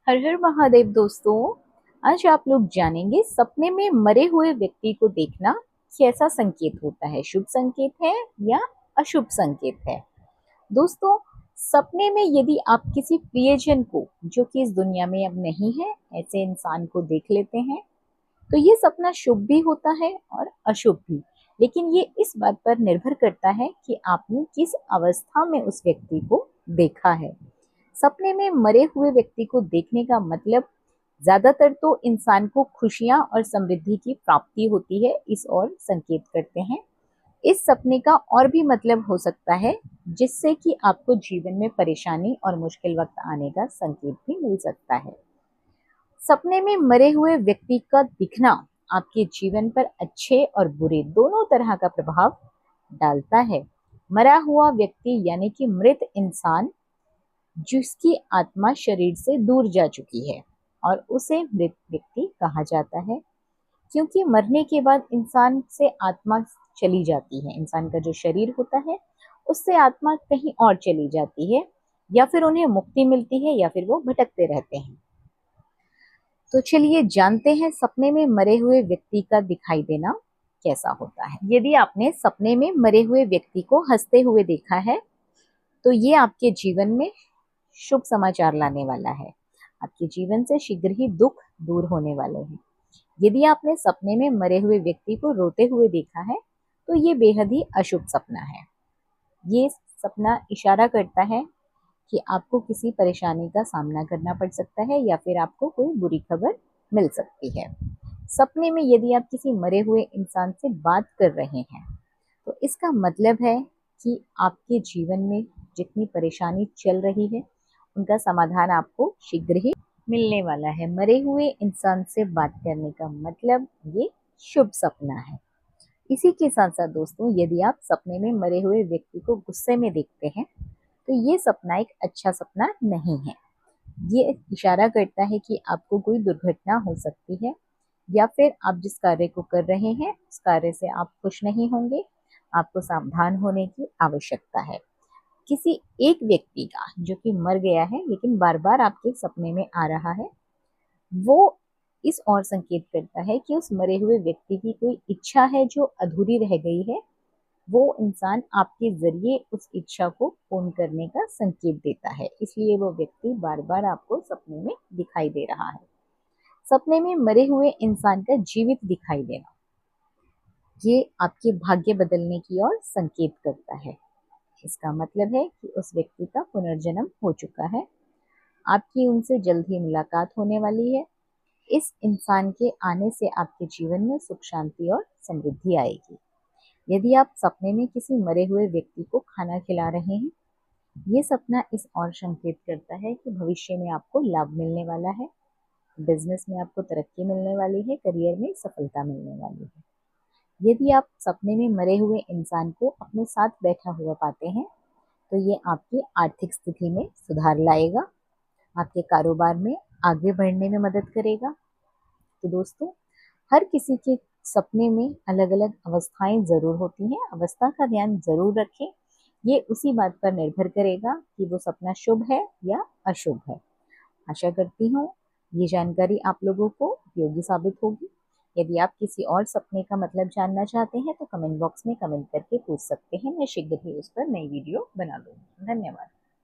हर हर महादेव दोस्तों। आज आप लोग जानेंगे सपने में मरे हुए व्यक्ति को देखना कैसा संकेत होता है, शुभ संकेत है या अशुभ संकेत है। दोस्तों, सपने में यदि आप किसी प्रियजन को, जो कि इस दुनिया में अब नहीं है, ऐसे इंसान को देख लेते हैं तो ये सपना शुभ भी होता है और अशुभ भी। लेकिन ये इस बात पर निर्भर करता है कि आपने किस अवस्था में उस व्यक्ति को देखा है। सपने में मरे हुए व्यक्ति को देखने का मतलब ज्यादातर तो इंसान को खुशियां और समृद्धि की प्राप्ति होती है, इस ओर संकेत करते हैं। इस सपने का और भी मतलब हो सकता है, जिससे कि आपको जीवन में परेशानी और मुश्किल वक्त आने का संकेत भी मिल सकता है। सपने में मरे हुए व्यक्ति का दिखना आपके जीवन पर अच्छे और बुरे दोनों तरह का प्रभाव डालता है। मरा हुआ व्यक्ति यानी कि मृत इंसान, जिसकी आत्मा शरीर से दूर जा चुकी है, और उसे मृत व्यक्ति कहा जाता है, क्योंकि मरने के बाद इंसान से आत्मा चली जाती है। इंसान का जो शरीर होता है उससे आत्मा कहीं और चली जाती है, या फिर उन्हें मुक्ति मिलती है, या फिर वो भटकते रहते हैं। तो चलिए जानते हैं सपने में मरे हुए व्यक्ति का दिखाई देना कैसा होता है। यदि आपने सपने में मरे हुए व्यक्ति को हंसते हुए देखा है तो ये आपके जीवन में शुभ समाचार लाने वाला है। आपके जीवन से शीघ्र ही दुख दूर होने वाले हैं। यदि आपने सपने में मरे हुए व्यक्ति को रोते हुए देखा है तो ये बेहद ही अशुभ सपना है। ये सपना इशारा करता है कि आपको किसी परेशानी का सामना करना पड़ सकता है, या फिर आपको कोई बुरी खबर मिल सकती है। सपने में यदि आप किसी मरे हुए इंसान से बात कर रहे हैं तो इसका मतलब है कि आपके जीवन में जितनी परेशानी चल रही है उनका समाधान आपको शीघ्र ही मिलने वाला है। मरे हुए इंसान से बात करने का मतलब ये शुभ सपना है। इसी के साथ साथ दोस्तों, यदि आप सपने में मरे हुए व्यक्ति को गुस्से में देखते हैं तो ये सपना एक अच्छा सपना नहीं है। ये इशारा करता है कि आपको कोई दुर्घटना हो सकती है, या फिर आप जिस कार्य को कर रहे हैं उस कार्य से आप खुश नहीं होंगे। आपको सावधान होने की आवश्यकता है। किसी एक व्यक्ति का जो कि मर गया है लेकिन बार बार आपके सपने में आ रहा है, वो इस ओर संकेत करता है कि उस मरे हुए व्यक्ति की कोई इच्छा है जो अधूरी रह गई है। वो इंसान आपके जरिए उस इच्छा को पूर्ण करने का संकेत देता है, इसलिए वो व्यक्ति बार बार आपको सपने में दिखाई दे रहा है। सपने में मरे हुए इंसान का जीवित दिखाई देना, ये आपके भाग्य बदलने की ओर संकेत करता है। इसका मतलब है कि उस व्यक्ति का पुनर्जन्म हो चुका है। आपकी उनसे जल्द ही मुलाकात होने वाली है। इस इंसान के आने से आपके जीवन में सुख शांति और समृद्धि आएगी। यदि आप सपने में किसी मरे हुए व्यक्ति को खाना खिला रहे हैं, ये सपना इस ओर संकेत करता है कि भविष्य में आपको लाभ मिलने वाला है, बिजनेस में आपको तरक्की मिलने वाली है, करियर में सफलता मिलने वाली है। यदि आप सपने में मरे हुए इंसान को अपने साथ बैठा हुआ पाते हैं तो ये आपकी आर्थिक स्थिति में सुधार लाएगा, आपके कारोबार में आगे बढ़ने में मदद करेगा। तो दोस्तों, हर किसी के सपने में अलग अलग अवस्थाएं जरूर होती हैं। अवस्था का ध्यान जरूर रखें। ये उसी बात पर निर्भर करेगा कि वो सपना शुभ है या अशुभ है। आशा करती हूँ ये जानकारी आप लोगों को उपयोगी साबित होगी। यदि आप किसी और सपने का मतलब जानना चाहते हैं तो कमेंट बॉक्स में कमेंट करके पूछ सकते हैं। मैं शीघ्र ही उस पर नई वीडियो बना दूंगी। धन्यवाद।